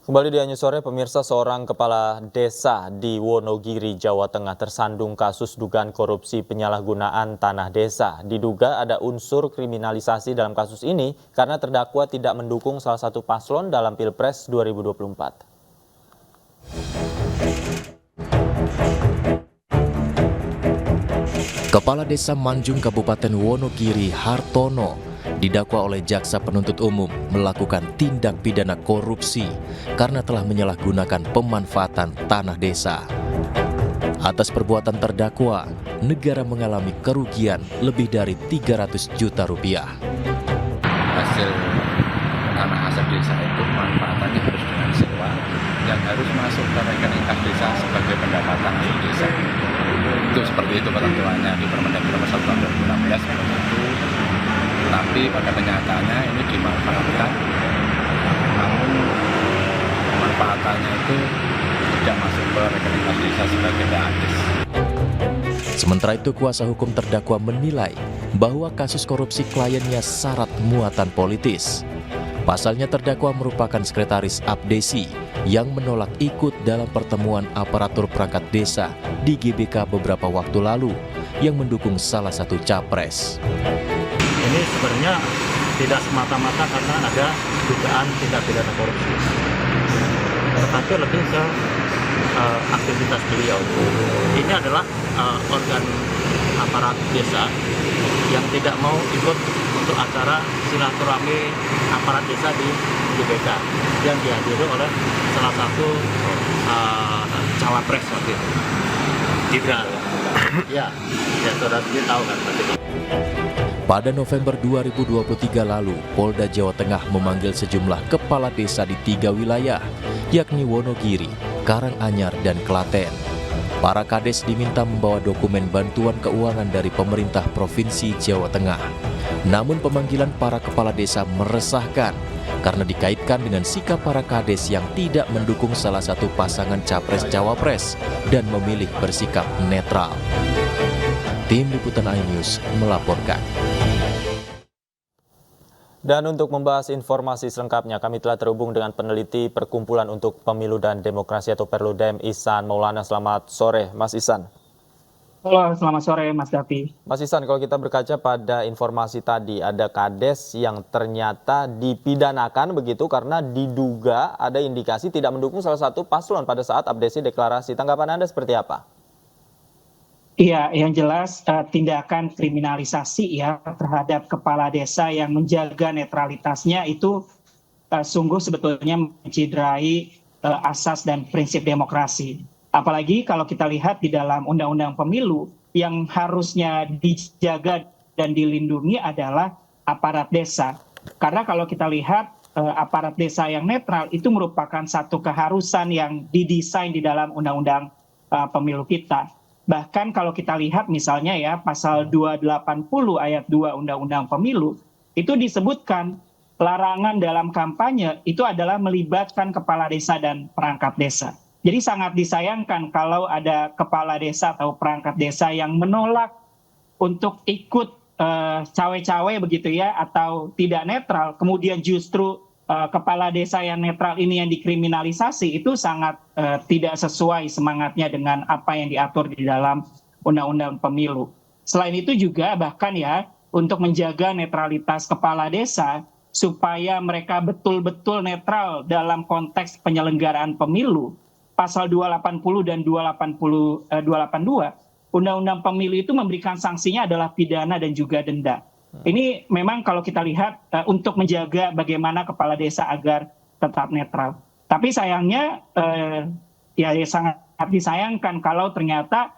Kembali di Anyu Sore, pemirsa, seorang kepala desa di Wonogiri, Jawa Tengah tersandung kasus dugaan korupsi penyalahgunaan tanah desa. Diduga ada unsur kriminalisasi dalam kasus ini karena terdakwa tidak mendukung salah satu paslon dalam Pilpres 2024. Kepala Desa Manjung Kabupaten Wonogiri, Hartono, didakwa oleh jaksa penuntut umum melakukan tindak pidana korupsi karena telah menyalahgunakan pemanfaatan tanah desa. Atas perbuatan terdakwa, negara mengalami kerugian lebih dari 300 juta rupiah. Hasil tanah aset desa itu manfaatannya harus dengan sewa yang harus masuk ke rekening kas desa sebagai pendapatan asli desa. Itu seperti itu ketentuannya di Permendagri nomor 1 tahun 2016 seperti itu. Tapi pada kenyataannya ini dimanfaatkan, namun pemanfaatannya itu tidak masuk ke rekening kas desa sebagai TADES. Sementara itu, kuasa hukum terdakwa menilai bahwa kasus korupsi kliennya syarat muatan politis. Pasalnya terdakwa merupakan sekretaris Abdesi yang menolak ikut dalam pertemuan aparatur perangkat desa di GBK beberapa waktu lalu yang mendukung salah satu capres. Ini sebenarnya tidak semata-mata karena ada dugaan tindak pidana korupsi, tetapi lebih ke aktivitas beliau. Ini adalah organ aparat desa yang tidak mau ikut untuk acara silaturahmi aparat desa di GBK yang dihadiri oleh salah satu cawapres waktu itu. Gibran. Ya, saudara sendiri tahu kan pasti. Pada November 2023 lalu, Polda Jawa Tengah memanggil sejumlah kepala desa di 3 wilayah, yakni Wonogiri, Karanganyar, dan Klaten. Para kades diminta membawa dokumen bantuan keuangan dari pemerintah Provinsi Jawa Tengah. Namun pemanggilan para kepala desa meresahkan karena dikaitkan dengan sikap para kades yang tidak mendukung salah satu pasangan capres-cawapres dan memilih bersikap netral. Tim Liputan iNews melaporkan. Dan untuk membahas informasi selengkapnya, kami telah terhubung dengan peneliti Perkumpulan untuk Pemilu dan Demokrasi atau Perludem, Ihsan Maulana. Selamat sore, Mas Ihsan. Halo, selamat sore Mas Davi. Mas Ihsan, kalau kita berkaca pada informasi tadi, ada kades yang ternyata dipidanakan begitu karena diduga ada indikasi tidak mendukung salah satu paslon pada saat abdesi deklarasi. Tanggapan Anda seperti apa? Iya, yang jelas tindakan kriminalisasi ya terhadap kepala desa yang menjaga netralitasnya itu sungguh sebetulnya menciderai asas dan prinsip demokrasi. Apalagi kalau kita lihat di dalam Undang-Undang Pemilu yang harusnya dijaga dan dilindungi adalah aparat desa. Karena kalau kita lihat aparat desa yang netral itu merupakan satu keharusan yang didesain di dalam Undang-Undang Pemilu kita. Bahkan kalau kita lihat misalnya ya pasal 280 ayat 2 Undang-Undang Pemilu itu disebutkan larangan dalam kampanye itu adalah melibatkan kepala desa dan perangkat desa. Jadi sangat disayangkan kalau ada kepala desa atau perangkat desa yang menolak untuk ikut cawe-cawe begitu ya atau tidak netral, kemudian justru kepala desa yang netral ini yang dikriminalisasi, itu sangat tidak sesuai semangatnya dengan apa yang diatur di dalam Undang-Undang Pemilu. Selain itu juga bahkan ya untuk menjaga netralitas kepala desa supaya mereka betul-betul netral dalam konteks penyelenggaraan pemilu, pasal 280 dan 282 Undang-Undang Pemilu itu memberikan sanksinya adalah pidana dan juga denda. Ini memang kalau kita lihat untuk menjaga bagaimana kepala desa agar tetap netral. Tapi sayangnya ya sangat disayangkan kalau ternyata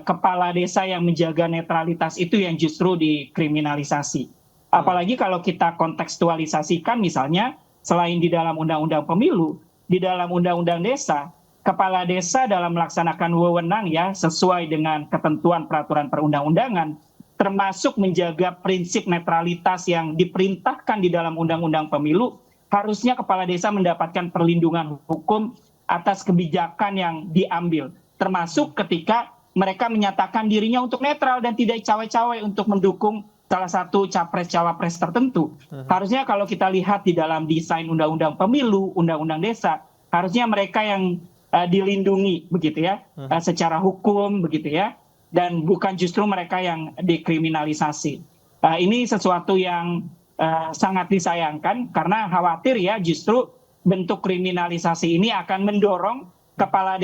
kepala desa yang menjaga netralitas itu yang justru dikriminalisasi. Apalagi kalau kita kontekstualisasikan misalnya selain di dalam Undang-Undang Pemilu, di dalam Undang-Undang Desa, kepala desa dalam melaksanakan wewenang ya sesuai dengan ketentuan peraturan perundang-undangan, termasuk menjaga prinsip netralitas yang diperintahkan di dalam Undang-Undang Pemilu, harusnya kepala desa mendapatkan perlindungan hukum atas kebijakan yang diambil, termasuk ketika mereka menyatakan dirinya untuk netral dan tidak cawe-cawe untuk mendukung salah satu capres-cawapres tertentu. Harusnya kalau kita lihat di dalam desain undang-undang pemilu, undang-undang desa, harusnya mereka yang dilindungi begitu ya, secara hukum begitu ya, dan bukan justru mereka yang dikriminalisasi. Ini sesuatu yang sangat disayangkan karena khawatir ya justru bentuk kriminalisasi ini akan mendorong kepala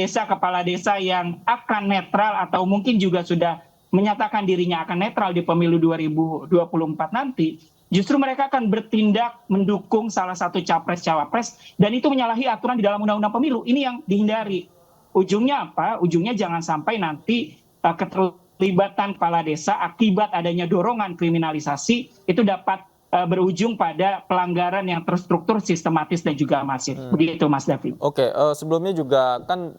desa yang akan netral atau mungkin juga sudah menyatakan dirinya akan netral di pemilu 2024 nanti, justru mereka akan bertindak mendukung salah satu capres-cawapres dan itu menyalahi aturan di dalam undang-undang pemilu. Ini yang dihindari. Ujungnya apa? Ujungnya jangan sampai nanti keterlibatan kepala desa akibat adanya dorongan kriminalisasi itu dapat berujung pada pelanggaran yang terstruktur, sistematis dan juga masif. Begitu Mas David. Oke, sebelumnya juga kan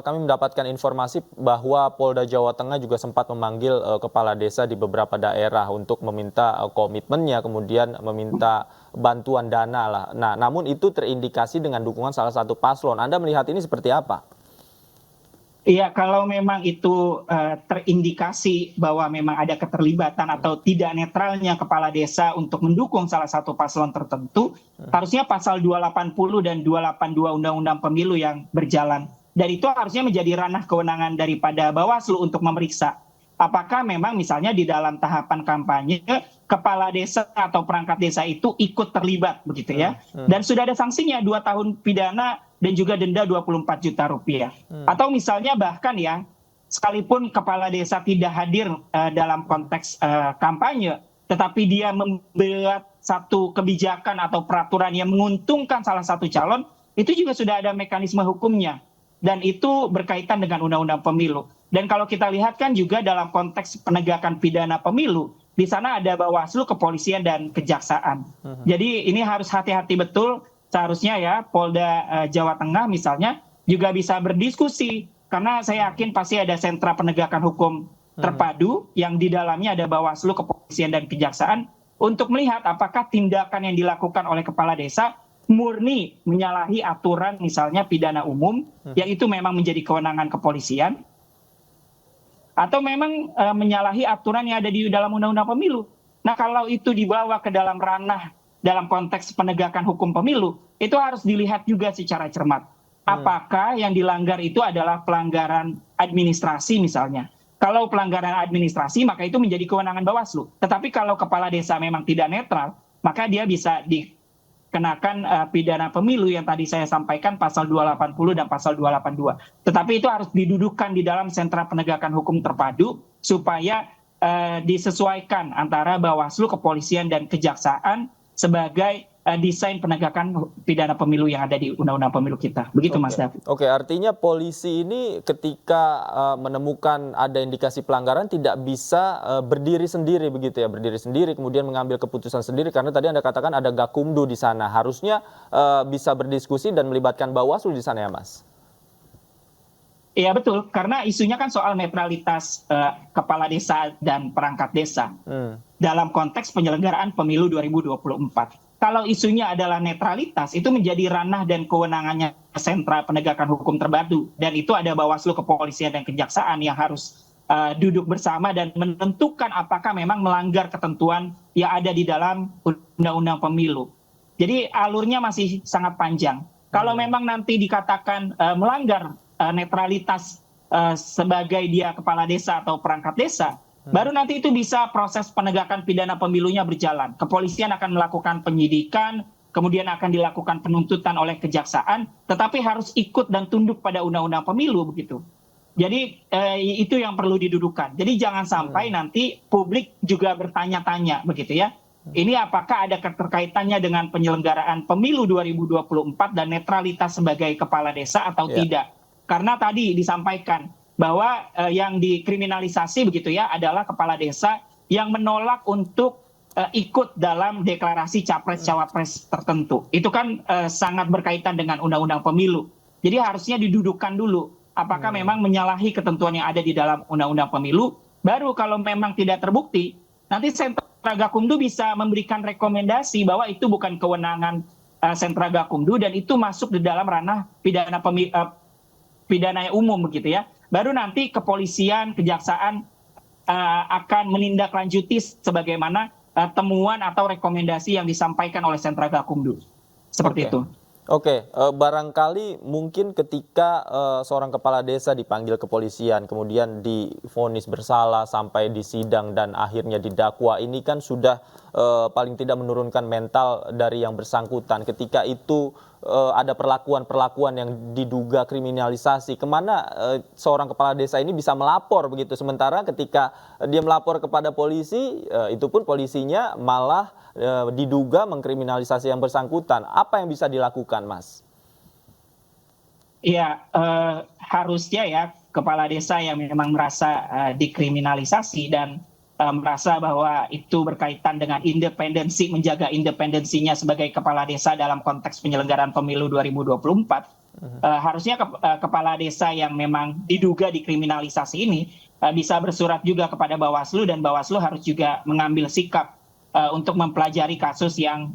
kami mendapatkan informasi bahwa Polda Jawa Tengah juga sempat memanggil kepala desa di beberapa daerah untuk meminta komitmennya, kemudian meminta bantuan dana lah. Nah, namun itu terindikasi dengan dukungan salah satu paslon. Anda melihat ini seperti apa? Iya, kalau memang itu terindikasi bahwa memang ada keterlibatan atau tidak netralnya kepala desa untuk mendukung salah satu paslon tertentu, harusnya pasal 280 dan 282 Undang-Undang Pemilu yang berjalan. Dan itu harusnya menjadi ranah kewenangan daripada Bawaslu untuk memeriksa. Apakah memang misalnya di dalam tahapan kampanye, kepala desa atau perangkat desa itu ikut terlibat begitu ya. Dan sudah ada sanksinya 2 tahun pidana dan juga denda 24 juta rupiah. Atau misalnya bahkan ya, sekalipun kepala desa tidak hadir dalam konteks kampanye, tetapi dia membuat satu kebijakan atau peraturan yang menguntungkan salah satu calon, itu juga sudah ada mekanisme hukumnya. Dan itu berkaitan dengan undang-undang pemilu. Dan kalau kita lihat kan juga dalam konteks penegakan pidana pemilu, di sana ada Bawaslu, kepolisian, dan kejaksaan. Jadi ini harus hati-hati betul. Seharusnya ya Polda Jawa Tengah misalnya juga bisa berdiskusi. Karena saya yakin pasti ada sentra penegakan hukum terpadu yang di dalamnya ada Bawaslu, kepolisian, dan kejaksaan untuk melihat apakah tindakan yang dilakukan oleh kepala desa murni menyalahi aturan misalnya pidana umum yang itu memang menjadi kewenangan kepolisian atau memang menyalahi aturan yang ada di dalam undang-undang pemilu. Nah, kalau itu dibawa ke dalam ranah dalam konteks penegakan hukum pemilu, itu harus dilihat juga secara cermat. Apakah yang dilanggar itu adalah pelanggaran administrasi misalnya. Kalau pelanggaran administrasi, maka itu menjadi kewenangan Bawaslu. Tetapi kalau kepala desa memang tidak netral, maka dia bisa dikenakan pidana pemilu yang tadi saya sampaikan pasal 280 dan pasal 282. Tetapi itu harus didudukan di dalam sentra penegakan hukum terpadu supaya disesuaikan antara Bawaslu, kepolisian, dan kejaksaan sebagai desain penegakan pidana pemilu yang ada di Undang-Undang Pemilu kita. Begitu Mas David. Oke, artinya polisi ini ketika menemukan ada indikasi pelanggaran tidak bisa berdiri sendiri begitu ya, berdiri sendiri kemudian mengambil keputusan sendiri karena tadi Anda katakan ada Gakumdu di sana. Harusnya bisa berdiskusi dan melibatkan Bawaslu di sana ya, Mas? Iya betul, karena isunya kan soal netralitas kepala desa dan perangkat desa dalam konteks penyelenggaraan pemilu 2024. Kalau isunya adalah netralitas, itu menjadi ranah dan kewenangannya sentra penegakan hukum terpadu. Dan itu ada Bawaslu, kepolisian, dan kejaksaan yang harus duduk bersama dan menentukan apakah memang melanggar ketentuan yang ada di dalam undang-undang pemilu. Jadi alurnya masih sangat panjang. Kalau memang nanti dikatakan melanggar netralitas sebagai dia kepala desa atau perangkat desa, baru nanti itu bisa proses penegakan pidana pemilunya berjalan. Kepolisian akan melakukan penyidikan, kemudian akan dilakukan penuntutan oleh kejaksaan, tetapi harus ikut dan tunduk pada undang-undang pemilu begitu. Jadi itu yang perlu didudukan. Jadi jangan sampai nanti publik juga bertanya-tanya begitu ya. Ini apakah ada keterkaitannya dengan penyelenggaraan pemilu 2024 dan netralitas sebagai kepala desa atau tidak? Karena tadi disampaikan bahwa yang dikriminalisasi begitu ya adalah kepala desa yang menolak untuk ikut dalam deklarasi capres-cawapres tertentu. Itu kan sangat berkaitan dengan undang-undang pemilu. Jadi harusnya didudukan dulu apakah memang menyalahi ketentuan yang ada di dalam undang-undang pemilu. Baru kalau memang tidak terbukti, nanti sentra Gakumdu bisa memberikan rekomendasi bahwa itu bukan kewenangan sentra Gakumdu dan itu masuk di dalam ranah pidana umum begitu ya. Baru nanti kepolisian, kejaksaan akan menindaklanjuti sebagaimana temuan atau rekomendasi yang disampaikan oleh Sentra Gakumdu. Seperti Oke. itu. Oke, barangkali mungkin ketika seorang kepala desa dipanggil kepolisian, kemudian divonis bersalah sampai disidang dan akhirnya didakwa, ini kan sudah paling tidak menurunkan mental dari yang bersangkutan. Ketika itu ada perlakuan-perlakuan yang diduga kriminalisasi, kemana seorang kepala desa ini bisa melapor begitu? Sementara ketika dia melapor kepada polisi, itu pun polisinya malah diduga mengkriminalisasi yang bersangkutan. Apa yang bisa dilakukan, Mas? Iya, harusnya ya kepala desa yang memang merasa dikriminalisasi dan merasa bahwa itu berkaitan dengan independensi, menjaga independensinya sebagai kepala desa dalam konteks penyelenggaraan pemilu 2024, harusnya kepala desa yang memang diduga dikriminalisasi ini bisa bersurat juga kepada Bawaslu, dan Bawaslu harus juga mengambil sikap untuk mempelajari kasus yang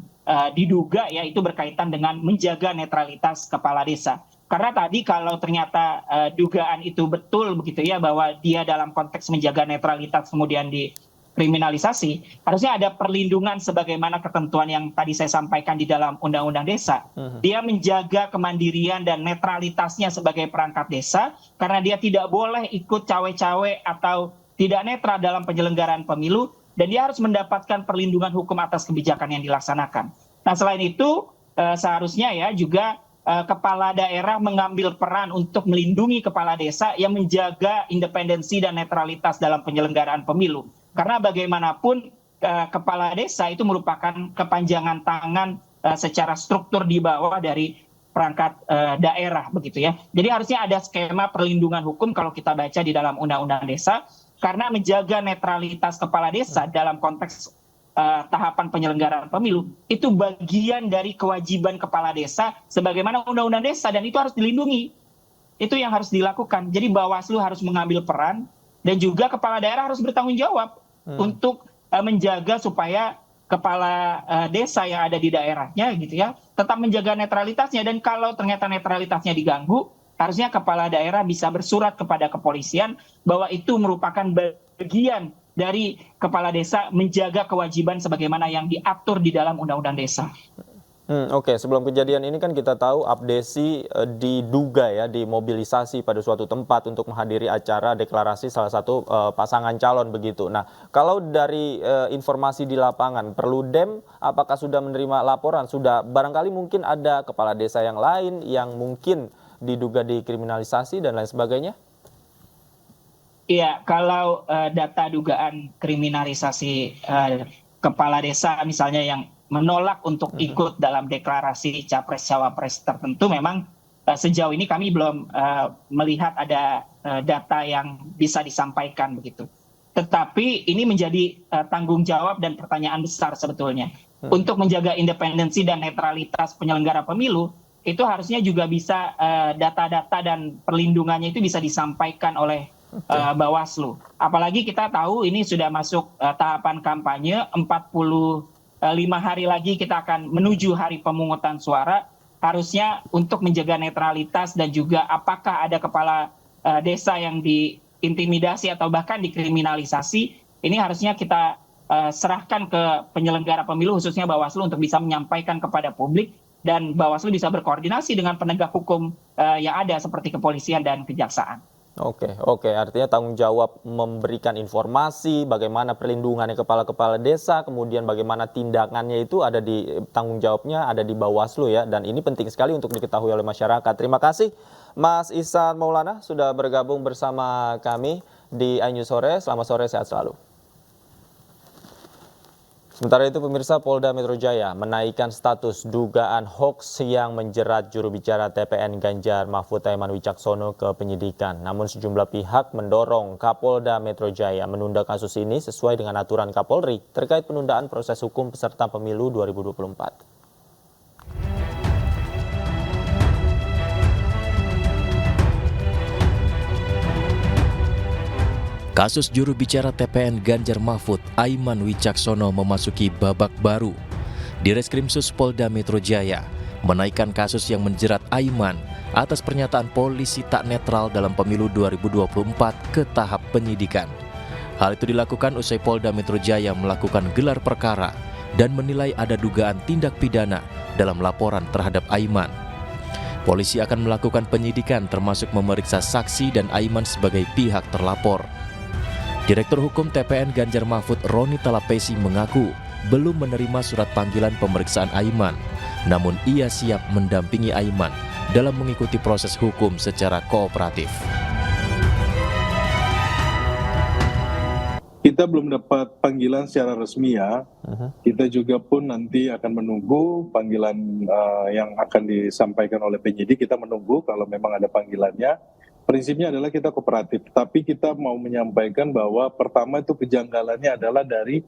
diduga ya itu berkaitan dengan menjaga netralitas kepala desa. Karena tadi kalau ternyata dugaan itu betul begitu ya, bahwa dia dalam konteks menjaga netralitas kemudian dikriminalisasi, harusnya ada perlindungan sebagaimana ketentuan yang tadi saya sampaikan di dalam Undang-Undang Desa. Dia menjaga kemandirian dan netralitasnya sebagai perangkat desa, karena dia tidak boleh ikut cawe-cawe atau tidak netral dalam penyelenggaraan pemilu, dan dia harus mendapatkan perlindungan hukum atas kebijakan yang dilaksanakan. Nah, selain itu seharusnya ya juga kepala daerah mengambil peran untuk melindungi kepala desa yang menjaga independensi dan netralitas dalam penyelenggaraan pemilu. Karena bagaimanapun kepala desa itu merupakan kepanjangan tangan secara struktur di bawah dari perangkat daerah begitu ya. Jadi harusnya ada skema perlindungan hukum kalau kita baca di dalam Undang-Undang Desa, karena menjaga netralitas kepala desa dalam konteks tahapan penyelenggaraan pemilu itu bagian dari kewajiban kepala desa sebagaimana Undang-Undang Desa, dan itu harus dilindungi. Itu yang harus dilakukan. Jadi Bawaslu harus mengambil peran, dan juga kepala daerah harus bertanggung jawab untuk menjaga supaya kepala desa yang ada di daerahnya gitu ya tetap menjaga netralitasnya, dan kalau ternyata netralitasnya diganggu, harusnya kepala daerah bisa bersurat kepada kepolisian bahwa itu merupakan bagian dari kepala desa menjaga kewajiban sebagaimana yang diatur di dalam Undang-Undang Desa. Oke, sebelum kejadian ini kan kita tahu Abdesi diduga ya dimobilisasi pada suatu tempat untuk menghadiri acara deklarasi salah satu pasangan calon begitu. Nah, kalau dari informasi di lapangan, Perludem apakah sudah menerima laporan? Sudah, barangkali mungkin ada kepala desa yang lain yang mungkin diduga dikriminalisasi dan lain sebagainya? Iya, kalau data dugaan kriminalisasi kepala desa misalnya yang menolak untuk ikut dalam deklarasi capres-cawapres tertentu, memang sejauh ini kami belum melihat ada data yang bisa disampaikan begitu. Tetapi ini menjadi tanggung jawab dan pertanyaan besar sebetulnya. Untuk menjaga independensi dan netralitas penyelenggara pemilu, itu harusnya juga bisa data-data dan perlindungannya itu bisa disampaikan oleh Bawaslu. Apalagi kita tahu ini sudah masuk tahapan kampanye, 45 hari lagi kita akan menuju hari pemungutan suara. Harusnya untuk menjaga netralitas dan juga apakah ada kepala desa yang diintimidasi atau bahkan dikriminalisasi, ini harusnya kita serahkan ke penyelenggara pemilu khususnya Bawaslu untuk bisa menyampaikan kepada publik, dan Bawaslu bisa berkoordinasi dengan penegak hukum yang ada seperti kepolisian dan kejaksaan. Oke, artinya tanggung jawab memberikan informasi bagaimana perlindungannya kepala-kepala desa, kemudian bagaimana tindakannya itu ada di tanggung jawabnya ada di Bawaslu ya, dan ini penting sekali untuk diketahui oleh masyarakat. Terima kasih Mas Ihsan Maulana sudah bergabung bersama kami di iNews Sore. Selamat sore, sehat selalu. Sementara itu pemirsa, Polda Metro Jaya menaikkan status dugaan hoaks yang menjerat juru bicara TPN Ganjar Mahfud Aiman Wicaksono ke penyidikan. Namun sejumlah pihak mendorong Kapolda Metro Jaya menunda kasus ini sesuai dengan aturan Kapolri terkait penundaan proses hukum peserta pemilu 2024. Kasus juru bicara TPN Ganjar Mahfud Aiman Wicaksono memasuki babak baru. Direskrimsus Polda Metro Jaya menaikkan kasus yang menjerat Aiman atas pernyataan polisi tak netral dalam pemilu 2024 ke tahap penyidikan. Hal itu dilakukan usai Polda Metro Jaya melakukan gelar perkara dan menilai ada dugaan tindak pidana dalam laporan terhadap Aiman. Polisi akan melakukan penyidikan termasuk memeriksa saksi dan Aiman sebagai pihak terlapor. Direktur Hukum TPN Ganjar Mahfud Roni Talapesi mengaku belum menerima surat panggilan pemeriksaan Aiman, namun ia siap mendampingi Aiman dalam mengikuti proses hukum secara kooperatif. Kita belum dapat panggilan secara resmi ya. Kita juga pun nanti akan menunggu panggilan yang akan disampaikan oleh penyidik. Kita menunggu kalau memang ada panggilannya. Prinsipnya adalah kita kooperatif, tapi kita mau menyampaikan bahwa pertama itu kejanggalannya adalah dari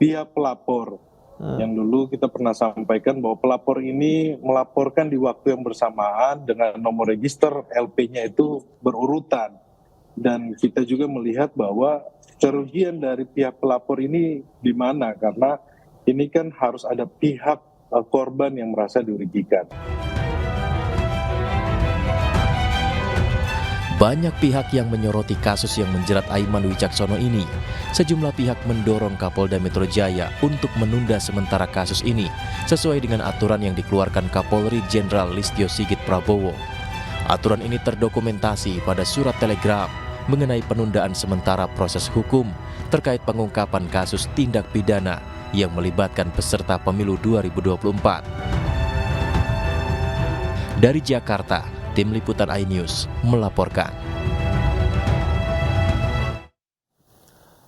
pihak pelapor. Yang dulu kita pernah sampaikan bahwa pelapor ini melaporkan di waktu yang bersamaan dengan nomor register LP-nya itu berurutan. Dan kita juga melihat bahwa kerugian dari pihak pelapor ini di mana? Karena ini kan harus ada pihak korban yang merasa dirugikan. Banyak pihak yang menyoroti kasus yang menjerat Aiman Wicaksono ini. Sejumlah pihak mendorong Kapolda Metro Jaya untuk menunda sementara kasus ini sesuai dengan aturan yang dikeluarkan Kapolri Jenderal Listio Sigit Prabowo. Aturan ini terdokumentasi pada surat telegram mengenai penundaan sementara proses hukum terkait pengungkapan kasus tindak pidana yang melibatkan peserta pemilu 2024. Dari Jakarta, Tim Liputan iNews melaporkan.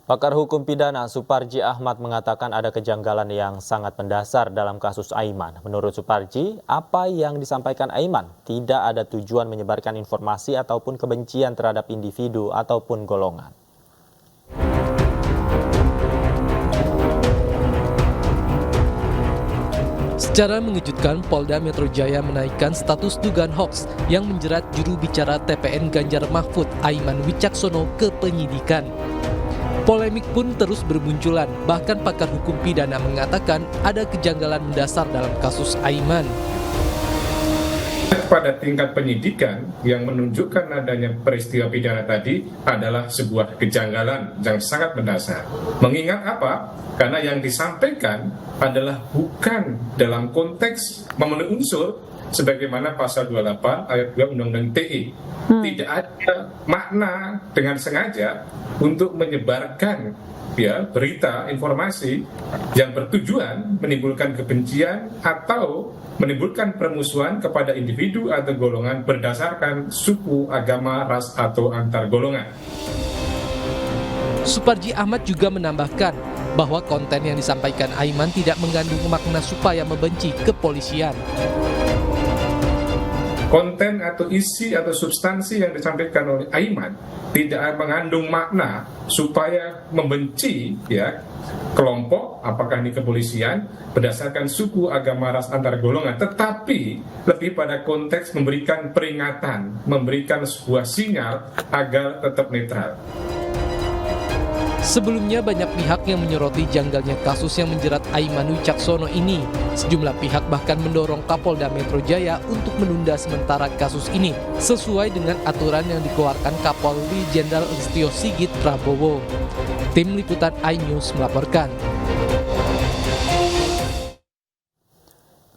Pakar hukum pidana Suparji Ahmad mengatakan ada kejanggalan yang sangat mendasar dalam kasus Aiman. Menurut Suparji, apa yang disampaikan Aiman tidak ada tujuan menyebarkan informasi ataupun kebencian terhadap individu ataupun golongan. Secara mengejutkan, Polda Metro Jaya menaikkan status dugaan hoaks yang menjerat juru bicara TPN Ganjar Mahfud Aiman Wicaksono ke penyidikan. Polemik pun terus bermunculan, bahkan pakar hukum pidana mengatakan ada kejanggalan mendasar dalam kasus Aiman. Pada tingkat penyidikan yang menunjukkan adanya peristiwa pidana tadi adalah sebuah kejanggalan yang sangat mendasar. Mengingat apa? Karena yang disampaikan adalah bukan dalam konteks memenuhi unsur sebagaimana pasal 28 ayat 2 Undang-Undang TI. Tidak ada makna dengan sengaja untuk menyebarkan berita, informasi yang bertujuan menimbulkan kebencian atau menimbulkan permusuhan kepada individu atau golongan berdasarkan suku, agama, ras, atau antar golongan. Suparji Ahmad juga menambahkan bahwa konten yang disampaikan Aiman tidak mengandung makna supaya membenci kepolisian. Konten atau isi atau substansi yang disampaikan oleh Aiman tidak mengandung makna supaya membenci kelompok, apakah ini kepolisian, berdasarkan suku, agama, ras, antar golongan, tetapi lebih pada konteks memberikan peringatan, memberikan sebuah sinyal agar tetap netral. Sebelumnya banyak pihak yang menyoroti janggalnya kasus yang menjerat Aiman Wicaksono ini. Sejumlah pihak bahkan mendorong Kapolda Metro Jaya untuk menunda sementara kasus ini sesuai dengan aturan yang dikeluarkan Kapolri Jenderal Listio Sigit Prabowo. Tim Liputan iNews melaporkan.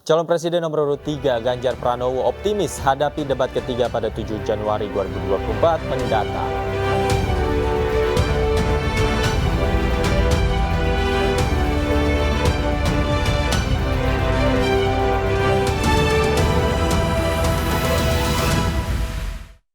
Calon Presiden nomor urut 3 Ganjar Pranowo optimis hadapi debat ketiga pada 7 Januari 2024 mendatang.